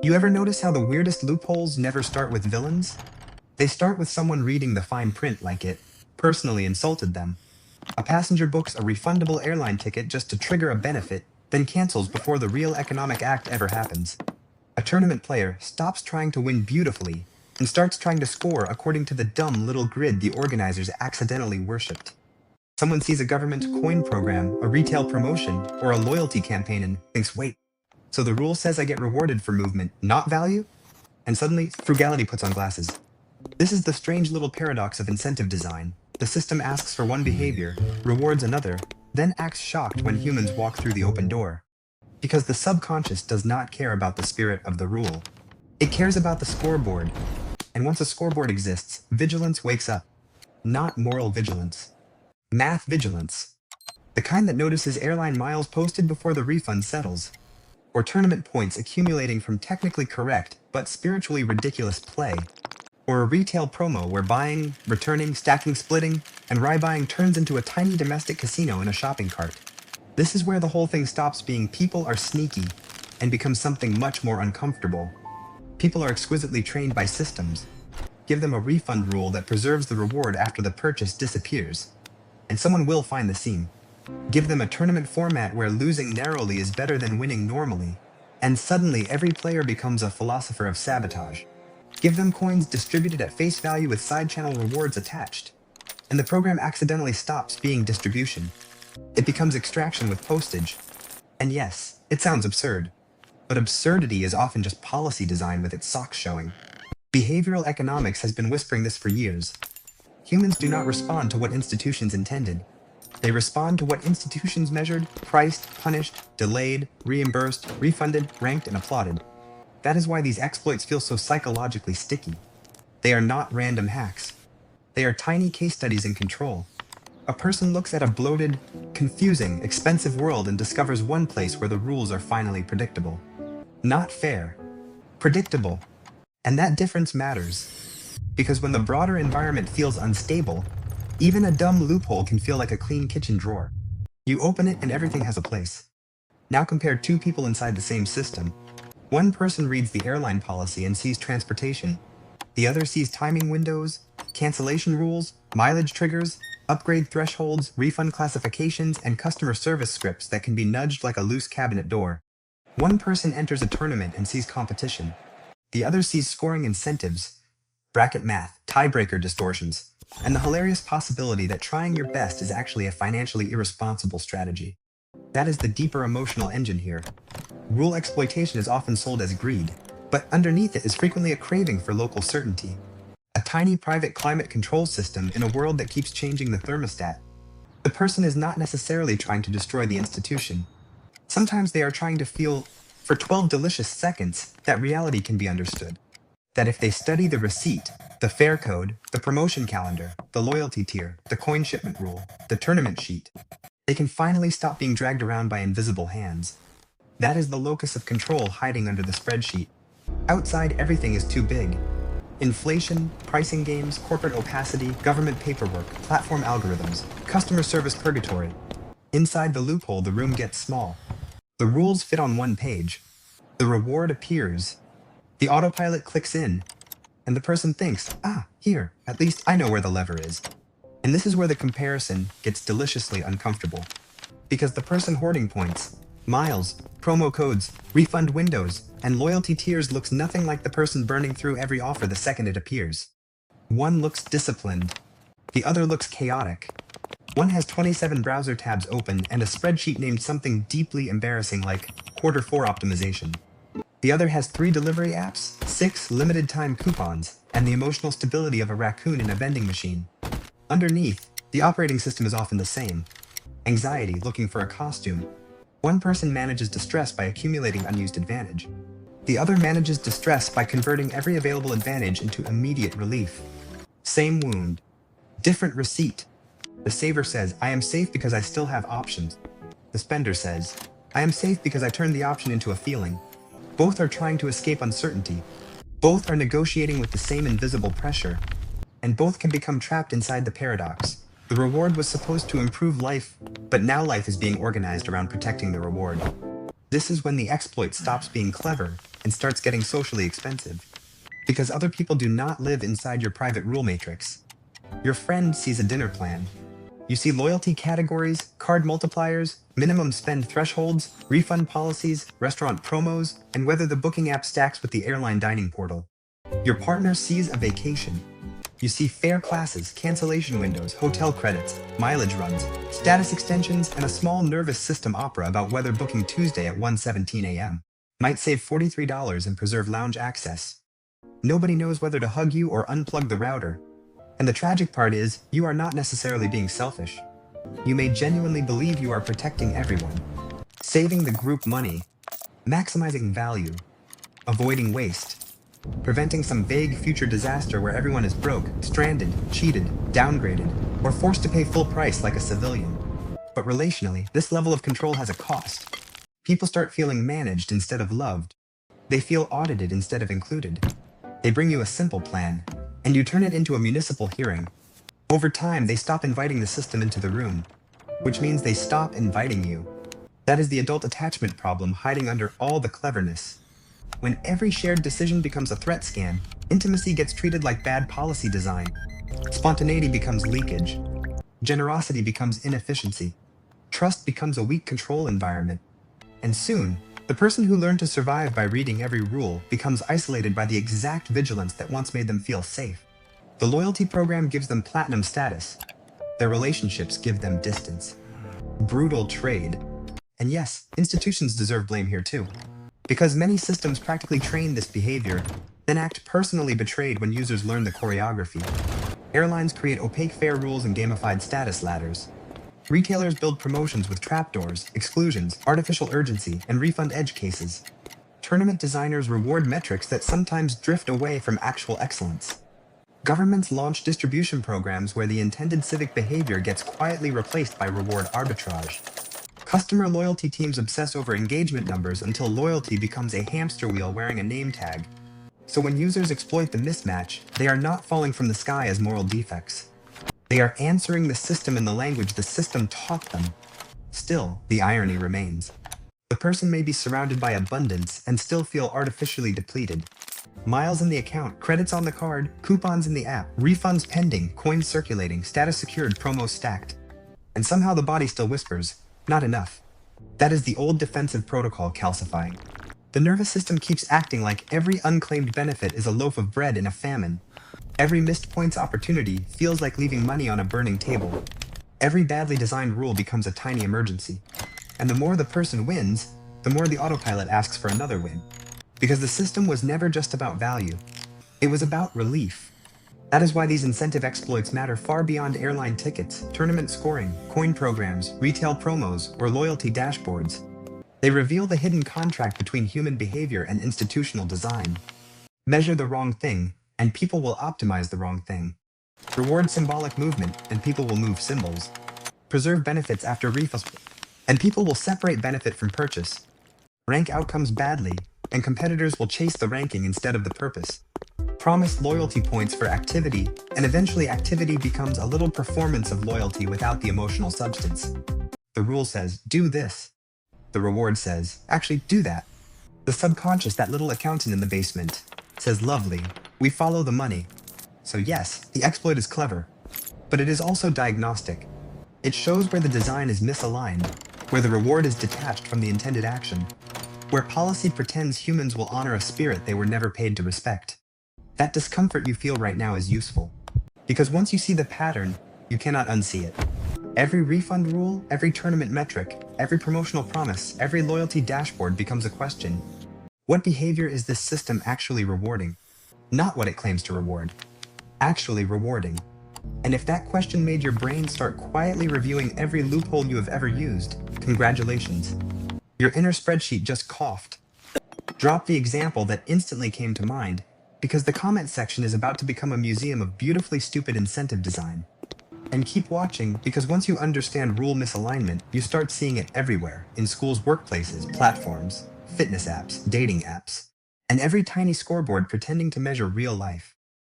You ever notice how the weirdest loopholes never start with villains? They start with someone reading the fine print like it personally insulted them. A passenger books a refundable airline ticket just to trigger a benefit, then cancels before the real economic act ever happens. A tournament player stops trying to win beautifully and starts trying to score according to the dumb little grid the organizers accidentally worshipped. Someone sees a government coin program, a retail promotion, or a loyalty campaign and thinks, wait, so the rule says I get rewarded for movement, not value? And suddenly, frugality puts on glasses. This is the strange little paradox of incentive design. The system asks for one behavior, rewards another, then acts shocked when humans walk through the open door. Because the subconscious does not care about the spirit of the rule. It cares about the scoreboard. And once a scoreboard exists, vigilance wakes up. Not moral vigilance. Math vigilance. The kind that notices airline miles posted before the refund settles. Or tournament points accumulating from technically correct but spiritually ridiculous play. Or a retail promo where buying, returning, stacking, splitting, and rebuying turns into a tiny domestic casino in a shopping cart. This is where the whole thing stops being people are sneaky and becomes something much more uncomfortable. People are exquisitely trained by systems. Give them a refund rule that preserves the reward after the purchase disappears. And someone will find the seam. Give them a tournament format where losing narrowly is better than winning normally. And suddenly every player becomes a philosopher of sabotage. Give them coins distributed at face value with side channel rewards attached. And the program accidentally stops being distribution. It becomes extraction with postage. And yes, it sounds absurd. But absurdity is often just policy design with its socks showing. Behavioral economics has been whispering this for years. Humans do not respond to what institutions intended. They respond to what institutions measured, priced, punished, delayed, reimbursed, refunded, ranked, and applauded. That is why these exploits feel so psychologically sticky. They are not random hacks. They are tiny case studies in control. A person looks at a bloated, confusing, expensive world and discovers one place where the rules are finally predictable. Not fair. Predictable. And that difference matters. Because when the broader environment feels unstable, even a dumb loophole can feel like a clean kitchen drawer. You open it and everything has a place. Now compare two people inside the same system. One person reads the airline policy and sees transportation. The other sees timing windows, cancellation rules, mileage triggers, upgrade thresholds, refund classifications, and customer service scripts that can be nudged like a loose cabinet door. One person enters a tournament and sees competition. The other sees scoring incentives, bracket math, tiebreaker distortions, and the hilarious possibility that trying your best is actually a financially irresponsible strategy. That is the deeper emotional engine here. Rule exploitation is often sold as greed, but underneath it is frequently a craving for local certainty. A tiny private climate control system in a world that keeps changing the thermostat. The person is not necessarily trying to destroy the institution. Sometimes they are trying to feel, for 12 delicious seconds, that reality can be understood. That if they study the receipt, the fare code, the promotion calendar, the loyalty tier, the coin shipment rule, the tournament sheet, they can finally stop being dragged around by invisible hands. That is the locus of control hiding under the spreadsheet. Outside, everything is too big. Inflation, pricing games, corporate opacity, government paperwork, platform algorithms, customer service purgatory. Inside the loophole, the room gets small. The rules fit on one page. The reward appears. The autopilot clicks in. And the person thinks, here, at least I know where the lever is. And this is where the comparison gets deliciously uncomfortable. Because the person hoarding points, miles, promo codes, refund windows, and loyalty tiers looks nothing like the person burning through every offer the second it appears. One looks disciplined. The other looks chaotic. One has 27 browser tabs open and a spreadsheet named something deeply embarrassing like Q4 optimization. The other has 3 delivery apps, 6 limited time coupons, and the emotional stability of a raccoon in a vending machine. Underneath, the operating system is often the same. Anxiety looking for a costume. One person manages distress by accumulating unused advantage. The other manages distress by converting every available advantage into immediate relief. Same wound. Different receipt. The saver says, I am safe because I still have options. The spender says, I am safe because I turned the option into a feeling. Both are trying to escape uncertainty. Both are negotiating with the same invisible pressure. And both can become trapped inside the paradox. The reward was supposed to improve life, but now life is being organized around protecting the reward. This is when the exploit stops being clever and starts getting socially expensive. Because other people do not live inside your private rule matrix. Your friend sees a dinner plan. You see loyalty categories, card multipliers, minimum spend thresholds, refund policies, restaurant promos, and whether the booking app stacks with the airline dining portal. Your partner sees a vacation. You see fare classes, cancellation windows, hotel credits, mileage runs, status extensions, and a small nervous system opera about whether booking Tuesday at 1:17 a.m. might save $43 and preserve lounge access. Nobody knows whether to hug you or unplug the router. And the tragic part is, you are not necessarily being selfish. You may genuinely believe you are protecting everyone, saving the group money, maximizing value, avoiding waste, preventing some vague future disaster where everyone is broke, stranded, cheated, downgraded, or forced to pay full price like a civilian. But relationally, this level of control has a cost. People start feeling managed instead of loved. They feel audited instead of included. They bring you a simple plan, and you turn it into a municipal hearing. Over time, they stop inviting the system into the room, which means they stop inviting you. That is the adult attachment problem hiding under all the cleverness. When every shared decision becomes a threat scan, intimacy gets treated like bad policy design. Spontaneity becomes leakage. Generosity becomes inefficiency. Trust becomes a weak control environment. And soon, the person who learned to survive by reading every rule becomes isolated by the exact vigilance that once made them feel safe. The loyalty program gives them platinum status. Their relationships give them distance. Brutal trade. And yes, institutions deserve blame here too. Because many systems practically train this behavior, then act personally betrayed when users learn the choreography. Airlines create opaque fare rules and gamified status ladders. Retailers build promotions with trapdoors, exclusions, artificial urgency, and refund edge cases. Tournament designers reward metrics that sometimes drift away from actual excellence. Governments launch distribution programs where the intended civic behavior gets quietly replaced by reward arbitrage. Customer loyalty teams obsess over engagement numbers until loyalty becomes a hamster wheel wearing a name tag. So when users exploit the mismatch, they are not falling from the sky as moral defects. They are answering the system in the language the system taught them. Still, the irony remains. The person may be surrounded by abundance and still feel artificially depleted. Miles in the account, credits on the card, coupons in the app, refunds pending, coins circulating, status secured, promos stacked. And somehow the body still whispers, not enough. That is the old defensive protocol calcifying. The nervous system keeps acting like every unclaimed benefit is a loaf of bread in a famine. Every missed points opportunity feels like leaving money on a burning table. Every badly designed rule becomes a tiny emergency. And the more the person wins, the more the autopilot asks for another win. Because the system was never just about value. It was about relief. That is why these incentive exploits matter far beyond airline tickets, tournament scoring, coin programs, retail promos, or loyalty dashboards. They reveal the hidden contract between human behavior and institutional design. Measure the wrong thing, and people will optimize the wrong thing. Reward symbolic movement, and people will move symbols. Preserve benefits after refills, and people will separate benefit from purchase. Rank outcomes badly, and competitors will chase the ranking instead of the purpose. Promise loyalty points for activity, and eventually activity becomes a little performance of loyalty without the emotional substance. The rule says, do this. The reward says, actually do that. The subconscious, that little accountant in the basement, says, lovely, we follow the money. So yes, the exploit is clever, but it is also diagnostic. It shows where the design is misaligned, where the reward is detached from the intended action, where policy pretends humans will honor a spirit they were never paid to respect. That discomfort you feel right now is useful, because once you see the pattern, you cannot unsee it. Every refund rule, every tournament metric, every promotional promise, every loyalty dashboard becomes a question. What behavior is this system actually rewarding? Not what it claims to reward. Actually rewarding. And if that question made your brain start quietly reviewing every loophole you have ever used, congratulations. Your inner spreadsheet just coughed. Drop the example that instantly came to mind, because the comment section is about to become a museum of beautifully stupid incentive design. And keep watching, because once you understand rule misalignment, you start seeing it everywhere, in schools, workplaces, platforms, fitness apps, dating apps, and every tiny scoreboard pretending to measure real life.